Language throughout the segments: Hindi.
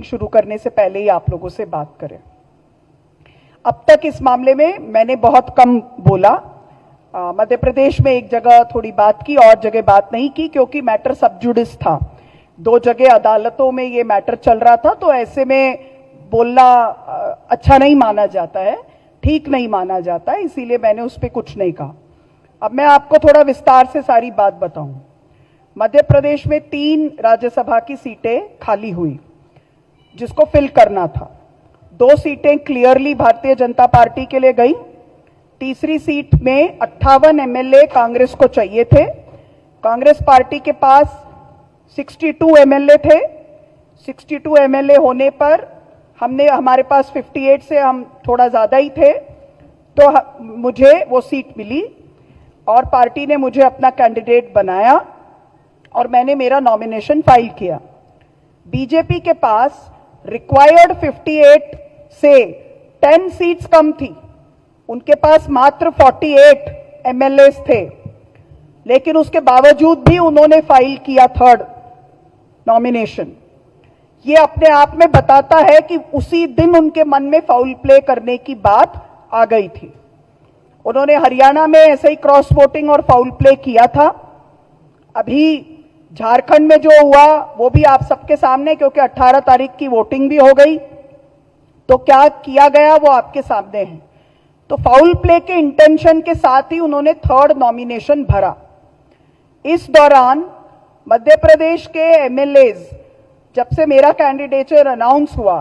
शुरू करने से पहले ही आप लोगों से बात करें। अब तक इस मामले में मैंने बहुत कम बोला। मध्य प्रदेश में एक जगह थोड़ी बात की और जगह बात नहीं की, क्योंकि मैटर सब जुडिस था। 2 जगह अदालतों में ये मैटर चल रहा था, तो ऐसे में बोलना अच्छा नहीं माना जाता है, ठीक नहीं माना जाता है, इसीलिए मैंने उस पर कुछ नहीं कहा। अब मैं आपको थोड़ा विस्तार से सारी बात बताऊं। मध्य प्रदेश में 3 राज्यसभा की सीटें खाली हुई जिसको फिल करना था। 2 सीटें क्लियरली भारतीय जनता पार्टी के लिए गई। तीसरी सीट में 58 एमएलए कांग्रेस को चाहिए थे। कांग्रेस पार्टी के पास 62 एमएलए थे। 62 एमएलए होने पर हमारे पास 58 से हम थोड़ा ज्यादा ही थे, तो मुझे वो सीट मिली और पार्टी ने मुझे अपना कैंडिडेट बनाया और मैंने मेरा नॉमिनेशन फाइल किया। बीजेपी के पास रिक्वायर्ड 58 से 10 सीट्स कम थी, उनके पास मात्र 48 एमएलए थे, लेकिन उसके बावजूद भी उन्होंने फाइल किया 3rd नॉमिनेशन। ये अपने आप में बताता है कि उसी दिन उनके मन में फाउल प्ले करने की बात आ गई थी। उन्होंने हरियाणा में ऐसे ही क्रॉस वोटिंग और फाउल प्ले किया था। अभी झारखंड में जो हुआ वो भी आप सबके सामने, क्योंकि 18 तारीख की वोटिंग भी हो गई, तो क्या किया गया वो आपके सामने है। तो फाउल प्ले के इंटेंशन के साथ ही उन्होंने 3rd नॉमिनेशन भरा। इस दौरान मध्य प्रदेश के एमएलएज, जब से मेरा कैंडिडेचर अनाउंस हुआ,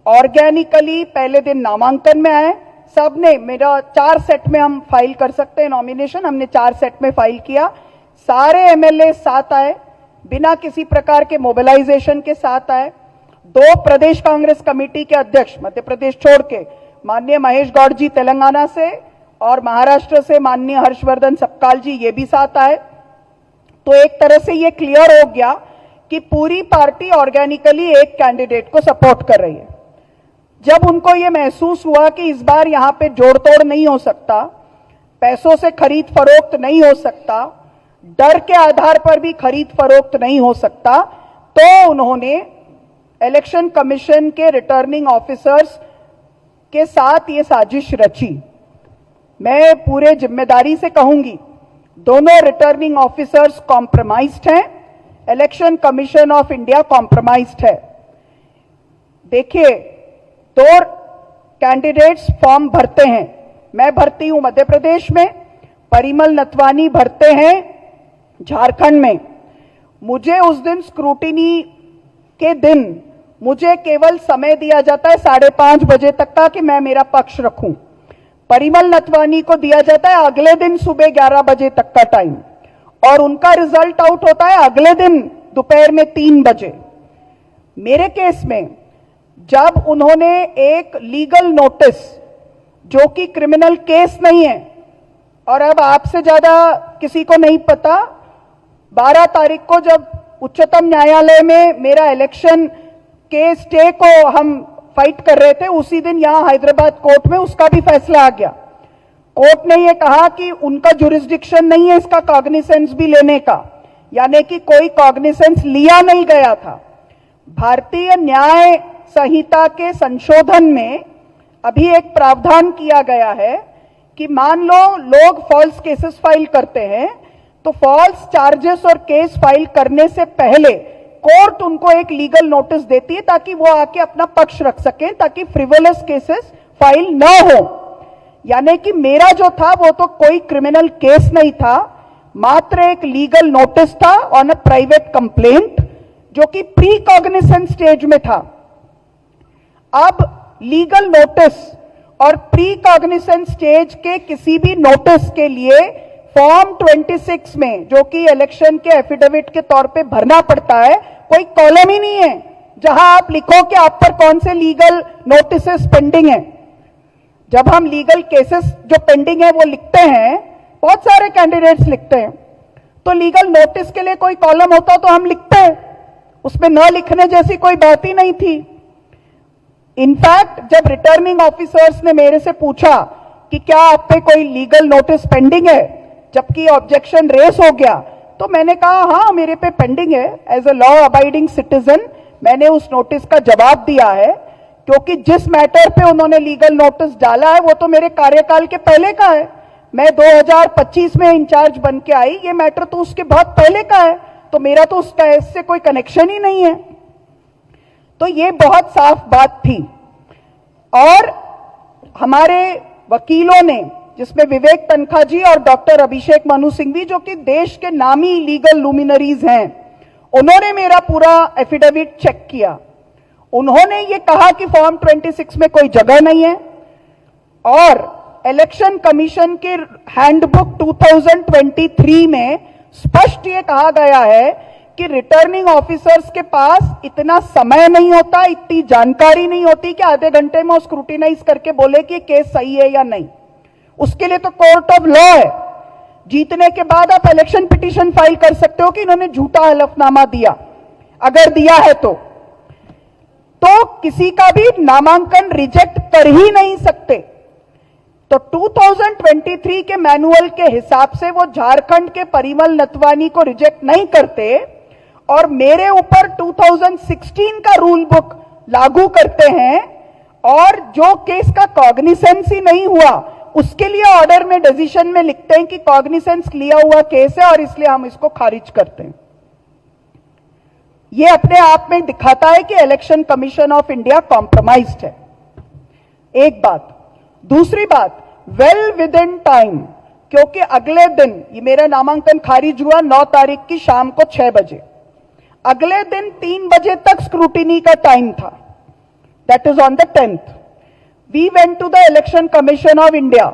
ऑर्गेनिकली पहले दिन नामांकन में आए। सबने मेरा 4 सेट में हम फाइल कर सकते हैं नॉमिनेशन, हमने 4 सेट में फाइल किया। सारे एमएलए साथ आए, बिना किसी प्रकार के मोबिलाइजेशन के साथ आए। 2 प्रदेश कांग्रेस कमेटी के अध्यक्ष मध्य प्रदेश छोड़ के, माननीय महेश गौड़ जी तेलंगाना से और महाराष्ट्र से माननीय हर्षवर्धन सपकाल जी, ये भी साथ आए। तो एक तरह से ये क्लियर हो गया कि पूरी पार्टी ऑर्गेनिकली एक कैंडिडेट को सपोर्ट कर रही है। जब उनको ये महसूस हुआ कि इस बार यहां पे जोड़ तोड़ नहीं हो सकता, पैसों से खरीद फरोख्त नहीं हो सकता, डर के आधार पर भी खरीद फरोख्त नहीं हो सकता, तो उन्होंने इलेक्शन कमीशन के रिटर्निंग ऑफिसर्स के साथ ये साजिश रची। मैं पूरे जिम्मेदारी से कहूंगी, दोनों रिटर्निंग ऑफिसर्स कॉम्प्रोमाइज्ड हैं, election commission of India compromised है। देखिए, 2 कैंडिडेट्स फॉर्म भरते हैं, मैं भरती हूं मध्य प्रदेश में, परिमल नथवानी भरते हैं झारखंड में। मुझे उस दिन स्क्रूटिनी के दिन मुझे केवल समय दिया जाता है 5:30 बजे तक का कि मैं मेरा पक्ष रखूं। परिमल नथवानी को दिया जाता है अगले दिन सुबह 11 बजे तक का टाइम, और उनका रिजल्ट आउट होता है अगले दिन दोपहर में 3 बजे। मेरे केस में जब उन्होंने एक लीगल नोटिस, जो कि क्रिमिनल केस नहीं है, और अब आपसे ज्यादा किसी को नहीं पता, 12 तारीख को जब उच्चतम न्यायालय में मेरा इलेक्शन के स्टे को हम फाइट कर रहे थे, उसी दिन यहां हैदराबाद कोर्ट में उसका भी फैसला आ गया। कोर्ट ने यह कहा कि उनका जुरिस्डिक्शन नहीं है इसका कॉग्निसेंस भी लेने का, यानी कि कोई कॉग्निसेंस लिया नहीं गया था। भारतीय न्याय संहिता के संशोधन में अभी एक प्रावधान किया गया है कि मान लो लोग फॉल्स केसेस फाइल करते हैं, तो फॉल्स चार्जेस और केस फाइल करने से पहले कोर्ट उनको एक लीगल नोटिस देती है ताकि वो आके अपना पक्ष रख सकें, ताकि फ्रिवोलस केसेस फाइल न हो। यानी कि मेरा जो था वो तो कोई क्रिमिनल केस नहीं था, मात्र एक लीगल नोटिस था ऑन अ प्राइवेट कंप्लेंट, जो कि प्री कॉग्निसेंस स्टेज में था। अब लीगल नोटिस और प्री कॉग्निसेंस स्टेज के किसी भी नोटिस के लिए फॉर्म 26 में, जो कि इलेक्शन के एफिडेविट के तौर पे भरना पड़ता है, कोई कॉलम ही नहीं है जहां आप लिखो कि आप पर कौन से लीगल नोटिसेस पेंडिंग है। जब हम लीगल केसेस जो पेंडिंग है वो लिखते हैं, बहुत सारे कैंडिडेट्स लिखते हैं, तो लीगल नोटिस के लिए कोई कॉलम होता तो हम लिखते हैं, उसमें न लिखने जैसी कोई बात ही नहीं थी। इनफैक्ट जब रिटर्निंग ऑफिसर्स ने मेरे से पूछा कि क्या आप पे कोई लीगल नोटिस पेंडिंग है, जबकि ऑब्जेक्शन रेस हो गया, तो मैंने कहा हाँ मेरे पे पेंडिंग है। As a law abiding citizen मैंने उस नोटिस का जवाब दिया है, क्योंकि जिस मैटर पे उन्होंने लीगल नोटिस डाला है वो तो मेरे कार्यकाल के पहले का है। मैं 2025 में इंचार्ज बन के आई, ये मैटर तो उसके बहुत पहले का है, तो मेरा तो उसका इससे कोई कनेक्शन ही नहीं है। तो ये बहुत साफ बात थी। और हमारे वकीलों ने, जिसमें विवेक तनखा जी और डॉक्टर अभिषेक मनु सिंघवी, जो कि देश के नामी लीगल लुमिनरीज हैं, उन्होंने मेरा पूरा एफिडेविट चेक किया। उन्होंने ये कहा कि फॉर्म 26 में कोई जगह नहीं है, और इलेक्शन कमीशन के हैंडबुक 2023 में स्पष्ट ये कहा गया है कि रिटर्निंग ऑफिसर्स के पास इतना समय नहीं होता, इतनी जानकारी नहीं होती कि आधे घंटे में वो स्क्रूटिनाइज करके बोले कि केस सही है या नहीं। उसके लिए तो कोर्ट ऑफ लॉ है। जीतने के बाद आप इलेक्शन पिटीशन फाइल कर सकते हो कि इन्होंने झूठा हलफनामा दिया, अगर दिया है तो किसी का भी नामांकन रिजेक्ट कर ही नहीं सकते। तो 2023 के मैनुअल के हिसाब से वो झारखंड के परिमल नथवानी को रिजेक्ट नहीं करते और मेरे ऊपर 2016 का रूल बुक लागू करते हैं, और जो केस का कॉग्निसेंस ही नहीं हुआ उसके लिए ऑर्डर में, डिसीजन में लिखते हैं कि कॉग्निसेंस लिया हुआ केस है और इसलिए हम इसको खारिज करते हैं। ये अपने आप में दिखाता है कि election commission of India compromised है। एक बात। दूसरी बात, वेल विद इन टाइम, क्योंकि अगले दिन ये मेरा नामांकन खारिज हुआ 9 तारीख की शाम को 6 बजे, अगले दिन 3 बजे तक स्क्रूटिनी का टाइम था, that is on the 10th। We went to the election commission of India.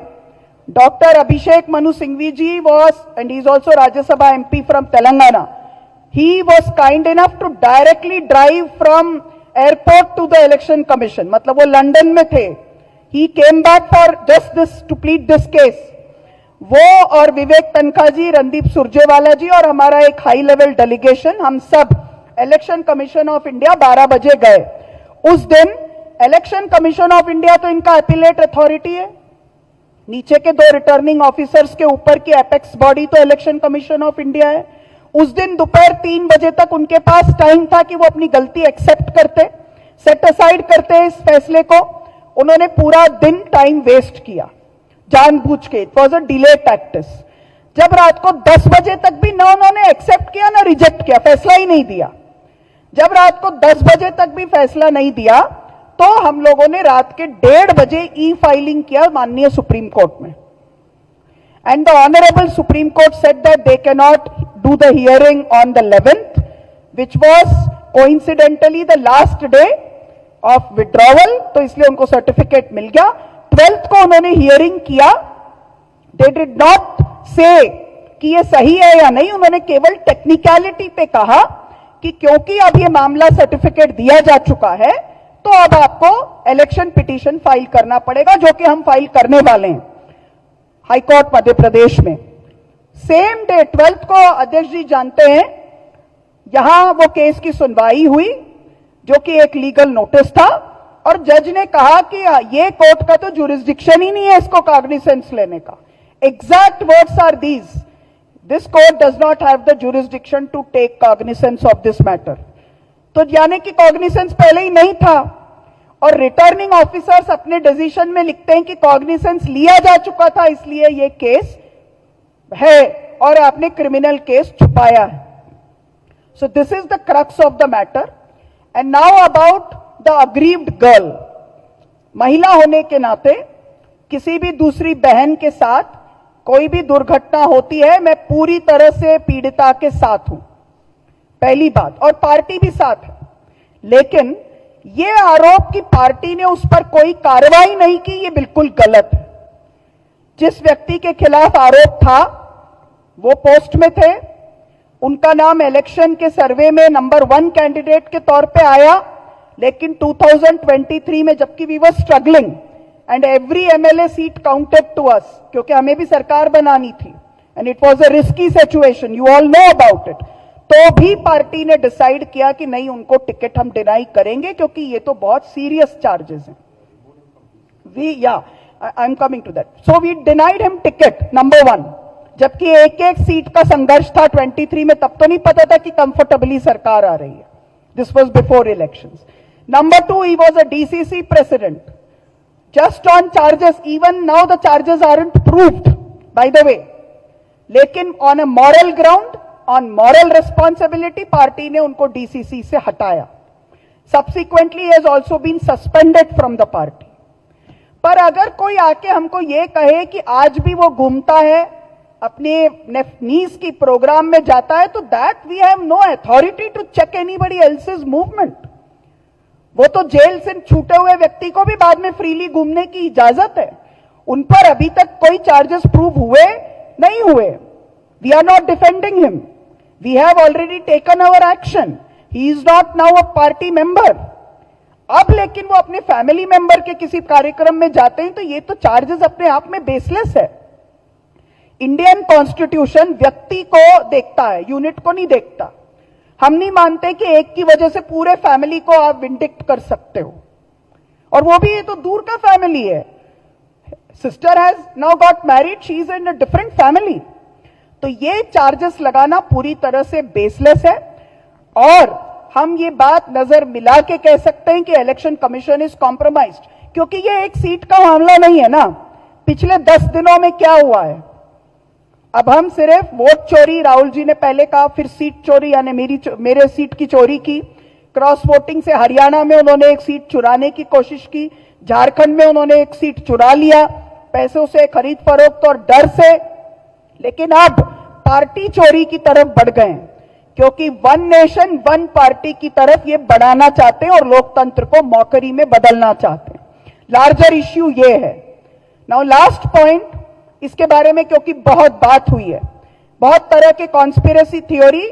Doctor Abhishek Manu Singhvi ji was, and he is also Rajya Sabha MP from Telangana, he was kind enough to directly drive from airport to the election commission, मतलब वो लंदन में थे। he came back for just this, to plead this case। वो और विवेक तनखा जी, रणदीप सुरजेवाला जी और हमारा एक हाई लेवल डेलीगेशन, हम सब इलेक्शन कमीशन ऑफ इंडिया 12 बजे गए। उस दिन इलेक्शन कमीशन ऑफ इंडिया तो इनका अपीलेट अथॉरिटी है, नीचे के 2 रिटर्निंग ऑफिसर्स के ऊपर की एपेक्स बॉडी तो इलेक्शन कमीशन ऑफ इंडिया है। उस दिन दोपहर 3 बजे तक उनके पास टाइम था कि वो अपनी गलती एक्सेप्ट करते, सेट असाइड करते इस फैसले को। उन्होंने पूरा दिन टाइम वेस्ट किया जानबूझ के। It was a delay practice. जब रात को 10 बजे तक भी ना उन्होंने एक्सेप्ट किया ना रिजेक्ट किया, फैसला ही नहीं दिया। जब रात को 10 बजे तक भी फैसला नहीं दिया तो हम लोगों ने रात के 1:30 बजे ई फाइलिंग किया माननीय सुप्रीम कोर्ट में। And the Honorable Supreme Court said that they cannot do the hearing on the 11th, which was coincidentally the last day of withdrawal, तो इसलिए उनको सर्टिफिकेट मिल गया। 12th को उन्होंने हियरिंग किया। They did not say कि ये सही है या नहीं, उन्होंने केवल टेक्निकलिटी पे कहा कि क्योंकि अब ये मामला सर्टिफिकेट दिया जा चुका है तो अब आपको इलेक्शन पिटीशन फाइल करना पड़ेगा, जो कि हम फाइल करने वाले हैं हाईकोर्ट मध्य प्रदेश में। सेम डे 12th को अध्यक्ष जी जानते हैं यहां वो केस की सुनवाई हुई, जो कि एक लीगल नोटिस था, और जज ने कहा कि ये कोर्ट का तो जुरिस्डिक्शन ही नहीं है इसको कॉग्निसेंस लेने का। Exact words are these, this court does not have the jurisdiction to take cognizance of this matter. तो यानी कि कॉग्निसेंस पहले ही नहीं था, और रिटर्निंग ऑफिसर्स अपने डिसीजन में लिखते हैं कि कॉग्निसेंस लिया जा चुका था इसलिए ये केस है और आपने क्रिमिनल केस छुपाया है। So this is the crux of the matter. And now about the aggrieved girl. महिला होने के नाते किसी भी दूसरी बहन के साथ कोई भी दुर्घटना होती है, मैं पूरी तरह से पीड़िता के साथ हूं, पहली बात, और पार्टी भी साथ है। लेकिन ये आरोप कि पार्टी ने उस पर कोई कार्रवाई नहीं की, ये बिल्कुल गलत है। जिस व्यक्ति के खिलाफ आरोप था वो पोस्ट में थे, उनका नाम इलेक्शन के सर्वे में नंबर 1 कैंडिडेट के तौर पे आया, लेकिन 2023 में जबकि we were struggling and every MLA seat counted to us, क्योंकि हमें भी सरकार बनानी थी and it was a risky situation, you all know about it, तो भी पार्टी ने डिसाइड किया कि नहीं, उनको टिकट हम डिनाई करेंगे क्योंकि ये तो बहुत सीरियस चार्जेस हैं। I am coming to that. So we denied him ticket number 1, जबकि एक एक सीट का संघर्ष था 23 में, तब तो नहीं पता था कि कंफर्टेबली सरकार आ रही है। This was before elections. Number two, he was a DCC president. Just on charges, even now the charges aren't proved, by the way. लेकिन on a moral ground, on moral responsibility, party ने उनको DCC से हटाया. Subsequently, he has also been suspended from the party. पर अगर कोई आके हमको ये कहे कि आज भी वो घूमता है, अपने नीस की प्रोग्राम में जाता है, तो that we have no authority to check anybody else's movement. वो तो जेल से छूटे हुए व्यक्ति को भी बाद में फ्रीली घूमने की इजाजत है. उन पर अभी तक कोई चार्जेस प्रूव हुए नहीं हुए. We are not defending him. We have already taken our action. He is not now a party member. अब लेकिन वो अपने फैमिली मेंबर के किसी कार्यक्रम में जाते हैं तो ये तो चार्जेस अपने आप में बेसलेस है. इंडियन कॉन्स्टिट्यूशन व्यक्ति को देखता है, यूनिट को नहीं देखता. हम नहीं मानते कि एक की वजह से पूरे फैमिली को आप विंडिक्ट कर सकते हो, और वो भी ये तो दूर का फैमिली है. Sister has now got married, she is in a different family. तो ये चार्जेस लगाना पूरी तरह से बेसलेस है. और हम ये बात नजर मिला के कह सकते हैं कि इलेक्शन कमीशन इज कॉम्प्रोमाइज्ड, क्योंकि ये एक सीट का मामला नहीं है ना. पिछले 10 दिनों में क्या हुआ है? अब हम सिर्फ वोट चोरी, राहुल जी ने पहले कहा, फिर सीट चोरी यानी मेरे सीट की चोरी की. क्रॉस वोटिंग से हरियाणा में उन्होंने एक सीट चुराने की कोशिश की. झारखंड में उन्होंने एक सीट चुरा लिया पैसों से, खरीद फरोख्त और डर से. लेकिन अब पार्टी चोरी की तरफ बढ़ गए हैं, क्योंकि वन नेशन वन पार्टी की तरफ ये बढ़ाना चाहते हैं और लोकतंत्र को मौकरी में बदलना चाहते हैं. लार्जर इश्यू ये है. नाउ लास्ट पॉइंट इसके बारे में, क्योंकि बहुत बात हुई है, बहुत तरह के कॉन्स्पिरेसी थ्योरी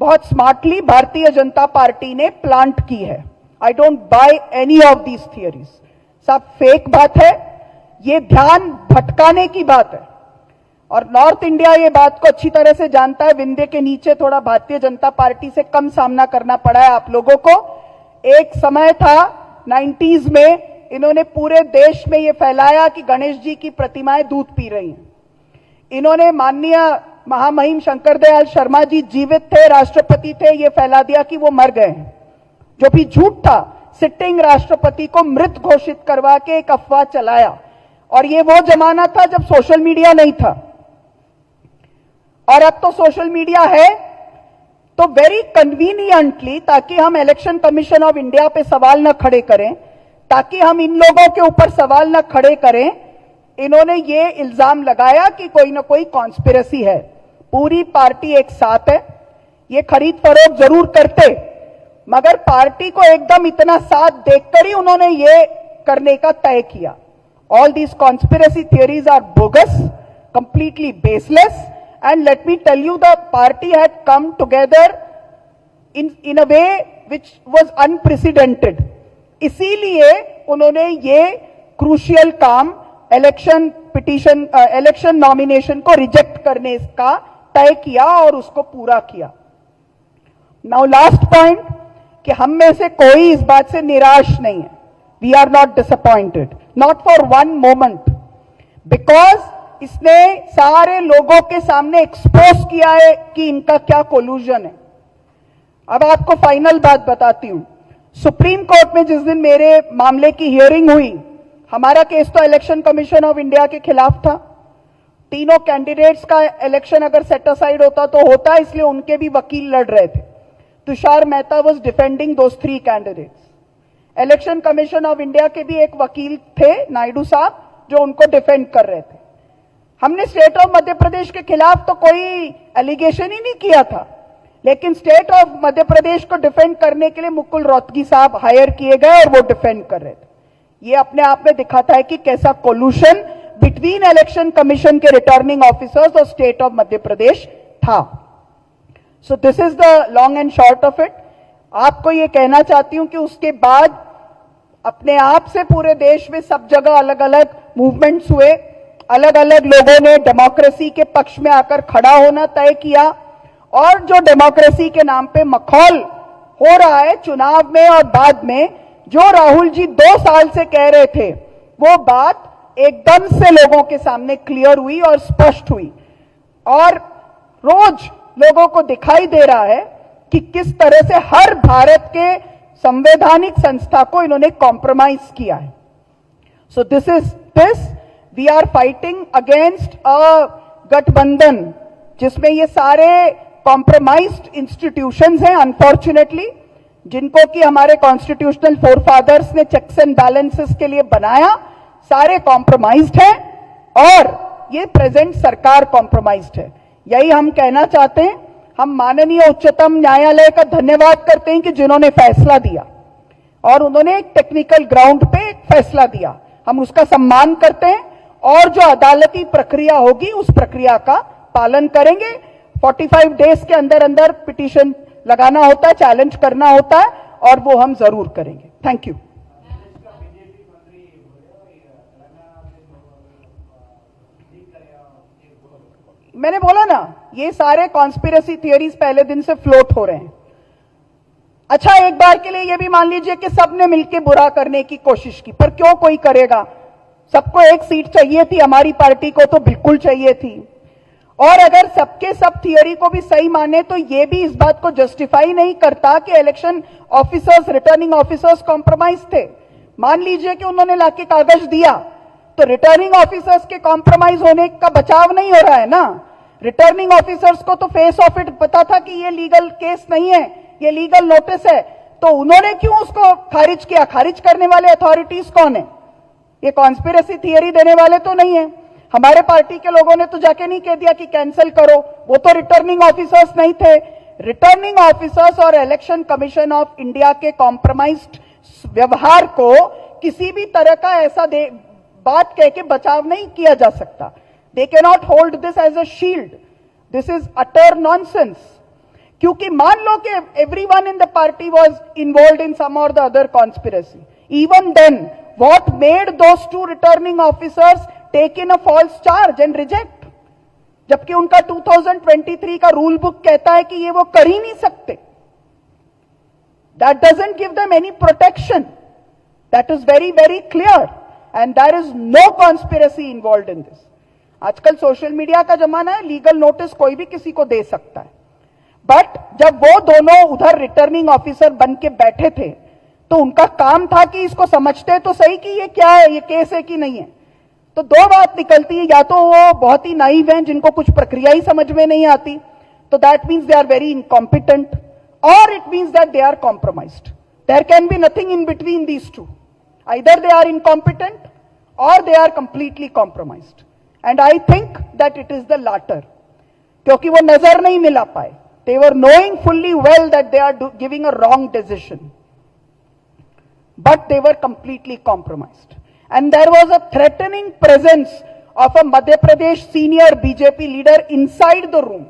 बहुत स्मार्टली भारतीय जनता पार्टी ने प्लांट की है. I don't by any of these theories. सब फेक बात है. ये ध्यान भटकाने की बात है, और नॉर्थ इंडिया ये बात को अच्छी तरह से जानता है. विंध्य के नीचे थोड़ा भारतीय जनता पार्टी से कम सामना करना पड़ा है आप लोगों को. एक समय था 90s में, इन्होंने पूरे देश में ये फैलाया कि गणेश जी की प्रतिमाएं दूध पी रही हैं. इन्होंने माननीय महामहिम शंकर दयाल शर्मा जी जीवित थे, राष्ट्रपति थे, ये फैला दिया कि वो मर गए हैं, जो भी झूठ था. सिटिंग राष्ट्रपति को मृत घोषित करवा के एक अफवाह चलाया. और ये वो जमाना था जब सोशल मीडिया नहीं था, और अब तो सोशल मीडिया है. तो वेरी कन्वीनियंटली, ताकि हम इलेक्शन कमीशन ऑफ इंडिया पे सवाल न खड़े करें, ताकि हम इन लोगों के ऊपर सवाल न खड़े करें, इन्होंने ये इल्जाम लगाया कि कोई ना कोई कॉन्स्पिरेसी है. पूरी पार्टी एक साथ है. ये खरीद फरोख्त जरूर करते, मगर पार्टी को एकदम इतना साथ देखकर ही उन्होंने ये करने का तय किया. All these conspiracy theories are bogus, completely baseless. And let me tell you, the party had come together in a way which was unprecedented. इसीलिए उन्होंने ये क्रूशियल काम इलेक्शन पिटीशन, इलेक्शन नॉमिनेशन को रिजेक्ट करने का तय किया और उसको पूरा किया. नाउ लास्ट पॉइंट, कि हम में से कोई इस बात से निराश नहीं है. We are not disappointed, not for one moment, because इसने सारे लोगों के सामने एक्सपोज किया है कि इनका क्या कोलूजन है. अब आपको फाइनल बात बताती हूं. सुप्रीम कोर्ट में जिस दिन मेरे मामले की हियरिंग हुई, हमारा केस तो इलेक्शन कमीशन ऑफ इंडिया के खिलाफ था. तीनों कैंडिडेट्स का इलेक्शन अगर सेट असाइड होता तो होता, इसलिए उनके भी वकील लड़ रहे थे. Tushar Mehta was defending those 3 candidates. Election commission of India के भी एक वकील थे, नायडू साहब, जो उनको डिफेंड कर रहे थे. हमने स्टेट ऑफ मध्य प्रदेश के खिलाफ तो कोई एलिगेशन ही नहीं किया था, लेकिन स्टेट ऑफ मध्य प्रदेश को डिफेंड करने के लिए मुकुल रोहतगी साहब हायर किए गए और वो डिफेंड कर रहे थे. ये अपने आप में दिखाता है कि कैसा कोलूशन बिटवीन इलेक्शन कमीशन के रिटर्निंग ऑफिसर्स और स्टेट ऑफ मध्य प्रदेश था. So this is the long and short of it. आपको ये कहना चाहती हूं कि उसके बाद अपने आप से पूरे देश में सब जगह अलग अलग मूवमेंट्स हुए. अलग अलग लोगों ने डेमोक्रेसी के पक्ष में आकर खड़ा होना तय किया, और जो डेमोक्रेसी के नाम पे मखौल हो रहा है चुनाव में और बाद में, जो राहुल जी 2 साल से कह रहे थे, वो बात एकदम से लोगों के सामने क्लियर हुई और स्पष्ट हुई. और रोज लोगों को दिखाई दे रहा है कि किस तरह से हर भारत के संवैधानिक संस्था को इन्होंने कॉम्प्रोमाइज किया है. So this we are fighting against a गठबंधन जिसमें ये सारे कॉम्प्रोमाइज्ड इंस्टीट्यूशंस हैं अनफॉर्चुनेटली, जिनको कि हमारे कॉन्स्टिट्यूशनल फोरफादर्स ने चेक्स एंड बैलेंसेस के लिए बनाया, सारे कॉम्प्रोमाइज्ड हैं और ये प्रेजेंट सरकार कॉम्प्रोमाइज्ड है. यही हम कहना चाहते हैं. हम माननीय उच्चतम न्यायालय का धन्यवाद करते हैं कि जिन्होंने फैसला दिया और उन्होंने एक टेक्निकल ग्राउंड पे एक फैसला दिया. हम उसका सम्मान करते हैं और जो अदालती प्रक्रिया होगी उस प्रक्रिया का पालन करेंगे. 45 डेज के अंदर अंदर पिटीशन लगाना होता है, चैलेंज करना होता है और वो हम जरूर करेंगे. Thank you. मैंने बोला ना, ये सारे कॉन्स्पिरेसी थियरीज पहले दिन से फ्लोट हो रहे हैं. अच्छा, एक बार के लिए ये भी मान लीजिए कि सबने मिलकर बुरा करने की कोशिश की, पर क्यों कोई करेगा? सबको एक सीट चाहिए थी, हमारी पार्टी को तो बिल्कुल चाहिए थी. और अगर सबके सब थियरी को भी सही माने तो ये भी इस बात को जस्टिफाई नहीं करता कि election officers, returning officers compromise थे. मान लीजिए कि उन्होंने लाके कागज दिया, तो रिटर्निंग ऑफिसर्स के कॉम्प्रोमाइज होने का बचाव नहीं हो रहा है ना. रिटर्निंग ऑफिसर्स को तो फेस ऑफ इट पता था कि ये लीगल केस नहीं है, ये लीगल नोटिस है, तो उन्होंने क्यों उसको खारिज किया? खारिज करने वाले अथॉरिटीज कौन है? ये कॉन्स्पिरेसी थियरी देने वाले तो नहीं है. हमारे पार्टी के लोगों ने तो जाके नहीं कह दिया कि कैंसिल करो, वो तो रिटर्निंग ऑफिसर्स नहीं थे. रिटर्निंग ऑफिसर्स और इलेक्शन कमीशन ऑफ इंडिया के कॉम्प्रोमाइज्ड व्यवहार को किसी भी तरह का ऐसा बात कह के बचाव नहीं किया जा सकता. They can not hold this as a shield. This is utter nonsense. क्योंकि मान लो कि everyone in the party was involved in some or the other conspiracy. Even then what made those two returning officers take in a false charge and reject? जबकि उनका 2023 का रूल बुक कहता है कि ये वो कर ही नहीं सकते. That doesn't give them any protection. That is very very clear and there is no conspiracy involved in this. आजकल सोशल मीडिया का जमाना है, लीगल नोटिस कोई भी किसी को दे सकता है. बट जब वो दोनों उधर रिटर्निंग ऑफिसर बन के बैठे थे तो उनका काम था कि इसको समझते तो सही कि ये क्या है, ये केस है कि नहीं है. तो दो बात निकलती है, या तो वो बहुत ही नाइव हैं जिनको कुछ प्रक्रिया ही समझ में नहीं आती, तो that means they are very incompetent, और it means that they are compromised. There can be nothing in between these two. Either they are incompetent or they are completely compromised. And I think that it is the latter, क्योंकि वो नजर नहीं मिला पाए. They were knowing fully well that they are giving a wrong decision, but they were completely compromised. And there was a threatening presence of a Madhya Pradesh senior BJP leader inside the room,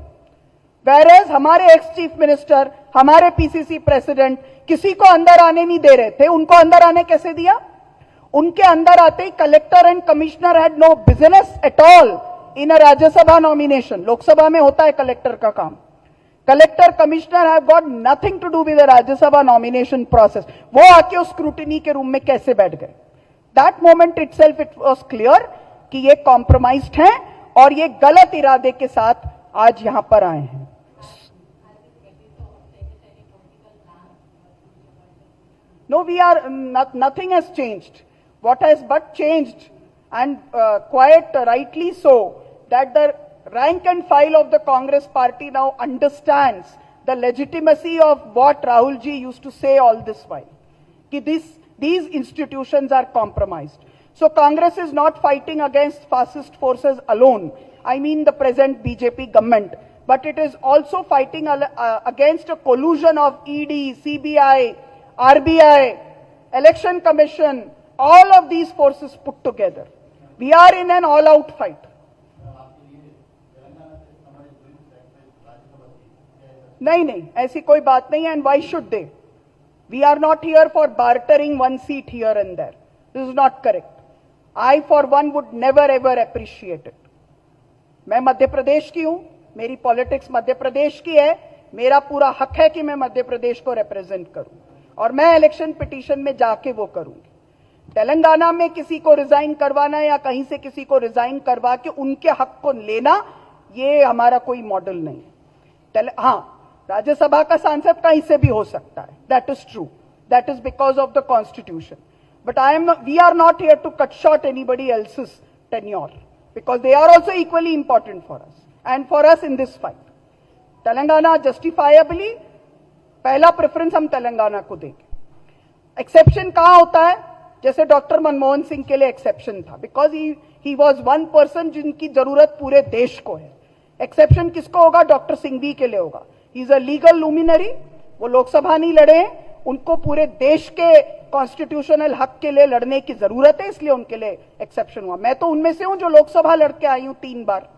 whereas हमारे ex chief minister, हमारे PCC president किसी को अंदर आने नहीं दे रहे थे. उनको अंदर आने कैसे दिया? उनके अंदर आते ही collector and commissioner had no business at all in a Rajya Sabha nomination. Lok Sabha में होता है कलेक्टर का काम. Collector commissioner have got nothing to do with the Rajya Sabha nomination process. वो आके उस स्क्रूटिनी के रूम में कैसे बैठ गए? That moment itself it was clear कि ये कॉम्प्रोमाइज्ड हैं और ये गलत इरादे के साथ आज यहां पर आए हैं. No, we are nothing has changed. What has but changed, and quite rightly so, that the rank and file of the Congress party now understands the legitimacy of what Rahul ji used to say all this while, ki these institutions are compromised. So Congress is not fighting against fascist forces alone, I mean the present BJP government, but it is also fighting against a collusion of ED, CBI, RBI, Election Commission, all of these forces put together. We are in an all-out fight. नहीं, ऐसी कोई बात नहीं है. And why should they? We are not here for bartering one seat here and there. This is not correct. I for one would never ever appreciate it. मैं मध्य प्रदेश की हूं, मेरी पॉलिटिक्स मध्य प्रदेश की है, मेरा पूरा हक है कि मैं मध्य प्रदेश को रिप्रेजेंट करूं और मैं इलेक्शन पिटीशन में जाके वो करूंगी. तेलंगाना में किसी को रिजाइन करवाना या कहीं से किसी को रिजाइन करवा के उनके हक को लेना, ये हमारा कोई मॉडल नहीं है. हाँ, राज्यसभा का सांसद कहीं से भी हो सकता है, that is true, that is because of the constitution. But we are not here to cut short anybody else's tenure, because they are also equally important for us and for us in this fight. Telangana justifiably पहला प्रेफरेंस हम तेलंगाना को देंगे. एक्सेप्शन कहां होता है? जैसे डॉक्टर मनमोहन सिंह के लिए एक्सेप्शन था, because he was one person जिनकी जरूरत पूरे देश को है. एक्सेप्शन किसको होगा? डॉक्टर सिंघवी के लिए होगा. ही इज अ लीगल लुमिनरी, वो लोकसभा नहीं लड़े, उनको पूरे देश के कॉन्स्टिट्यूशनल हक के लिए लड़ने की जरूरत है, इसलिए उनके लिए एक्सेप्शन हुआ. मैं तो उनमें से हूं जो लोकसभा लड़के आई हूं 3 बार,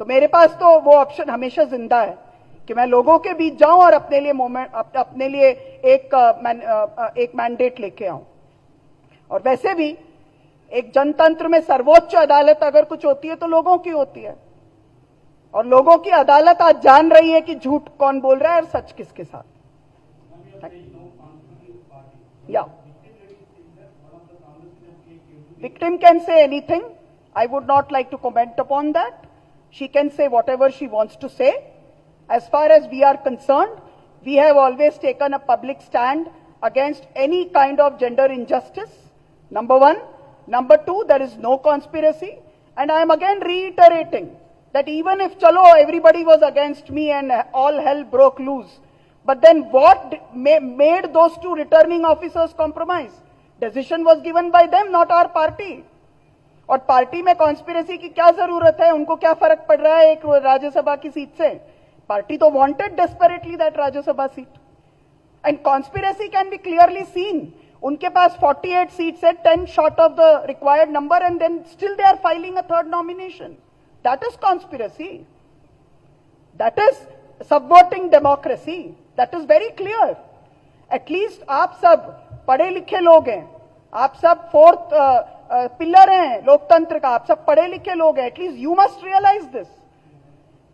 तो मेरे पास तो वो ऑप्शन हमेशा जिंदा है कि मैं लोगों के बीच जाऊं और अपने लिए एक मैंडेट लेके आऊं. और वैसे भी एक जनतंत्र में सर्वोच्च अदालत अगर कुछ होती है तो लोगों की होती है, और लोगों की अदालत आज जान रही है कि झूठ कौन बोल रहा है और सच किसके साथ. Yeah. Victim can say anything. I would not like to comment upon that. She can say whatever she wants to say. As far as we are concerned, we have always taken a public stand against any kind of gender injustice. Number one. Number two, there is no conspiracy. And I am again reiterating that even if chalo everybody was against me and all hell broke loose, but then what made those 2 returning officers compromise? Decision was given by them, not our party. और पार्टी में कॉन्स्पिरेसी की क्या जरूरत है? उनको क्या फर्क पड़ रहा है एक राज्यसभा की सीट से? पार्टी तो wanted desperately that Rajya Sabha seat. And conspiracy can be clearly seen. उनके पास 48 सीट्स है, 10 short of the required number, and then still they are filing a third nomination. That is conspiracy. That is subverting democracy. That is very clear. At least आप सब पढ़े लिखे लोग हैं, आप सब 4th पिलर हैं लोकतंत्र का, आप सब पढ़े लिखे लोग हैं. At least you must realize this,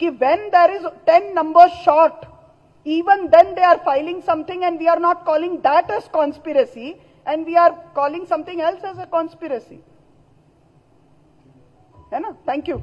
कि when there is 10 numbers short, even then they are filing something, and we are not calling that as conspiracy, and we are calling something else as a conspiracy. है ना? Thank you.